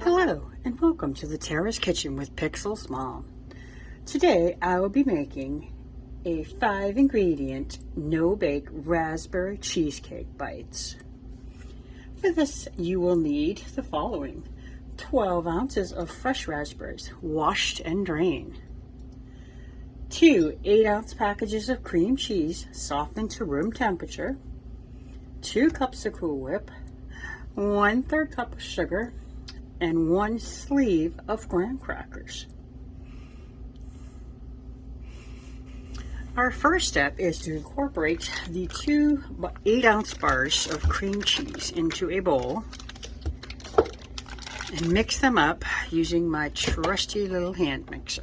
Hello, and welcome to the Tara's Kitchen with Pixel's Mom. Today I will be making a 5-ingredient, no-bake raspberry cheesecake bites. For this, you will need the following: 12 ounces of fresh raspberries, washed and drained. 2 8-ounce packages of cream cheese, softened to room temperature. 2 cups of Cool Whip. 1/3 cup of sugar. And 1 sleeve of graham crackers. Our first step is to incorporate the 2 8-ounce bars of cream cheese into a bowl and mix them up using my trusty little hand mixer.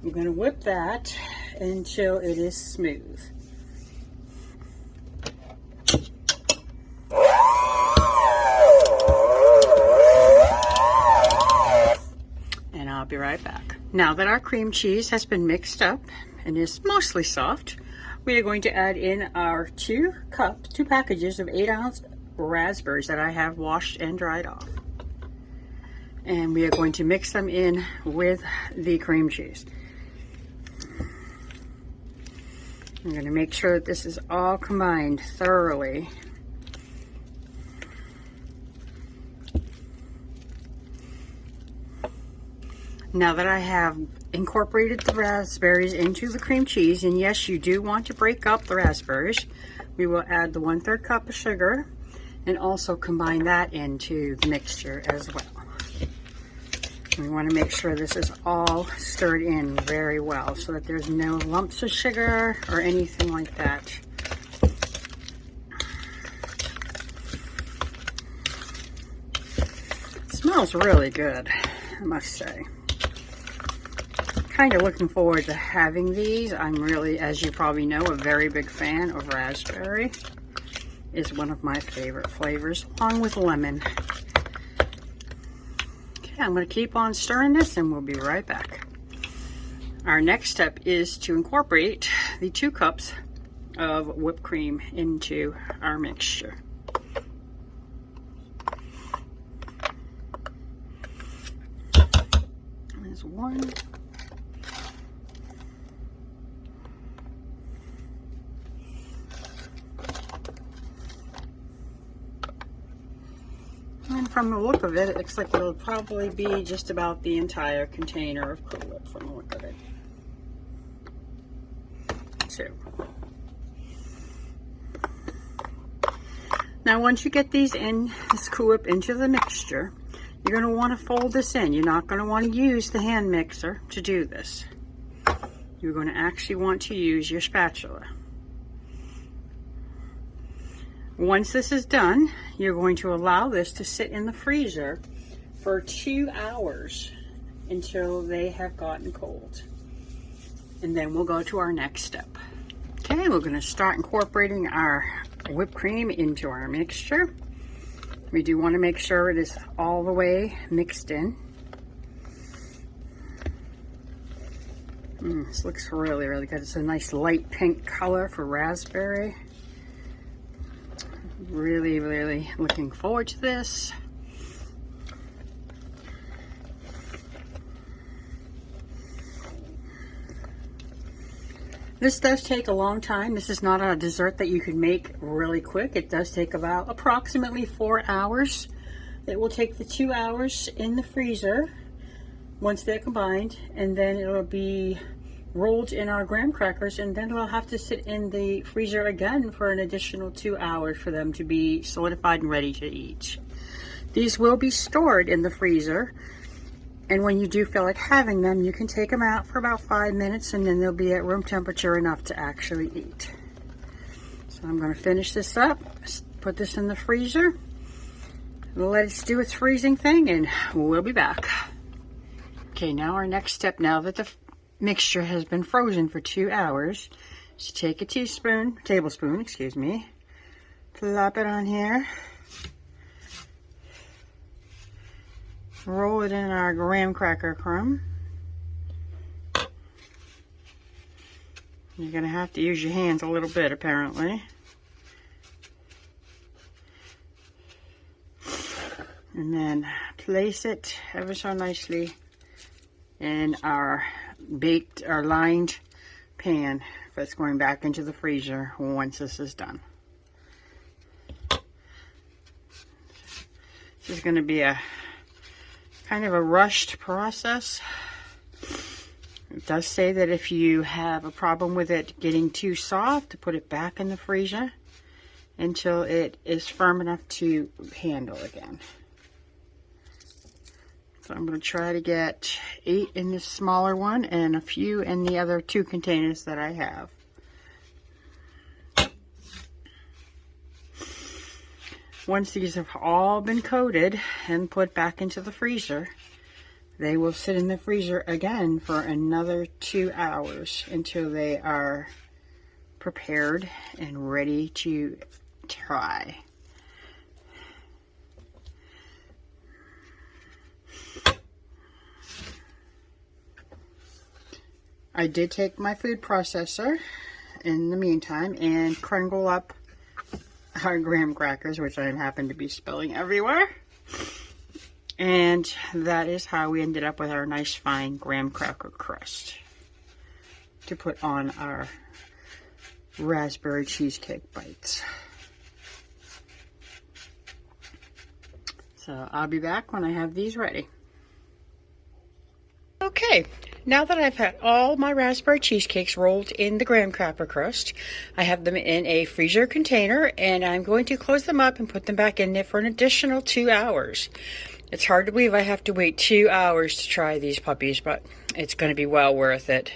I'm going to whip that until it is smooth. I'll be right back. Now that our cream cheese has been mixed up and is mostly soft, we are going to add in our 2 packages of 8-ounce raspberries that I have washed and dried off. And we are going to mix them in with the cream cheese. I'm going to make sure that this is all combined thoroughly. Now that I have incorporated the raspberries into the cream cheese, and yes, you do want to break up the raspberries, we will add the 1/3 cup of sugar and also combine that into the mixture as well. We want to make sure this is all stirred in very well so that there's no lumps of sugar or anything like that. It smells really good, I must say. Kind of looking forward to having these. I'm really, as you probably know, a very big fan of raspberry. It's one of my favorite flavors, along with lemon. Okay, I'm going to keep on stirring this and we'll be right back. Our next step is to incorporate the 2 cups of whipped cream into our mixture. There's 1. And from the look of it, it looks like it'll probably be just about the entire container of Cool Whip from the look of it. 2. Now once you get this Cool Whip into the mixture, you're going to want to fold this in. You're not going to want to use the hand mixer to do this. You're going to actually want to use your spatula. Once this is done, you're going to allow this to sit in the freezer for 2 hours until they have gotten cold. And then we'll go to our next step. Okay, we're going to start incorporating our whipped cream into our mixture. We do want to make sure it is all the way mixed in. This looks really, really good. It's a nice light pink color for raspberry. Really, really looking forward to this. This does take a long time. This is not a dessert that you can make really quick. It does take about approximately 4 hours. It will take the 2 hours in the freezer once they're combined, and then it'll be rolled in our graham crackers, and then it'll have to sit in the freezer again for an additional 2 hours for them to be solidified and ready to eat. These will be stored in the freezer, and when you do feel like having them, you can take them out for about 5 minutes, and then they'll be at room temperature enough to actually eat. So I'm going to finish this up, put this in the freezer, let it do its freezing thing, and we'll be back. Okay, now our next step, now that the mixture has been frozen for 2 hours, is to take a tablespoon, plop it on here, roll it in our graham cracker crumb, You're going to have to use your hands a little bit, apparently. And then place it ever so nicely in our baked or lined pan that's going back into the freezer once this is done. This is going to be a kind of a rushed process. It does say that if you have a problem with it getting too soft, to put it back in the freezer until it is firm enough to handle again. So I'm going to try to get 8 in this smaller one and a few in the other 2 containers that I have. Once these have all been coated and put back into the freezer, they will sit in the freezer again for another 2 hours until they are prepared and ready to try. I did take my food processor in the meantime and crungle up our graham crackers, which I happen to be spilling everywhere. And that is how we ended up with our nice fine graham cracker crust to put on our raspberry cheesecake bites. So I'll be back when I have these ready. Okay, now that I've had all my raspberry cheesecakes rolled in the graham cracker crust, I have them in a freezer container, and I'm going to close them up and put them back in there for an additional 2 hours. It's hard to believe I have to wait 2 hours to try these puppies, but it's going to be well worth it.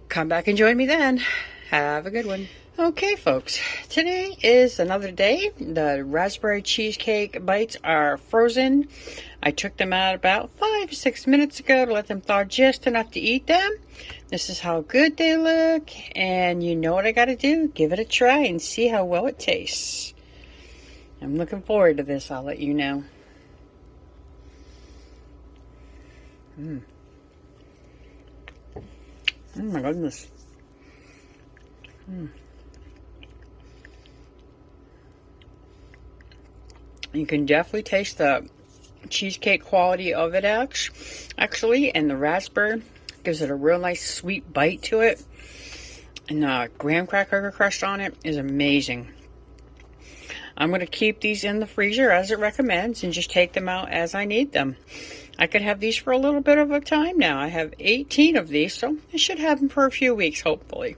Come back and join me then. Have a good one. Okay, folks, today is another day. The raspberry cheesecake bites are frozen. I took them out about 5 or 6 minutes ago to let them thaw just enough to eat them. This is how good they look, and you know what I got to do? Give it a try and see how well it tastes. I'm looking forward to this. I'll let you know. Oh my goodness. You can definitely taste the cheesecake quality of it actually, and the raspberry gives it a real nice sweet bite to it, and the graham cracker crust on it is amazing. I'm going to keep these in the freezer as it recommends and just take them out as I need them. I could have these for a little bit of a time now. I have 18 of these, so I should have them for a few weeks, hopefully.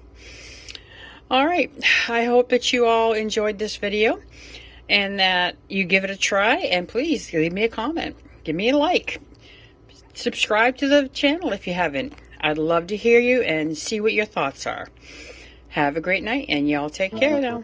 All right, I hope that you all enjoyed this video and that you give it a try, and please leave me a comment. Give me a like. Subscribe to the channel if you haven't. I'd love to hear you and see what your thoughts are. Have a great night, and y'all take care now.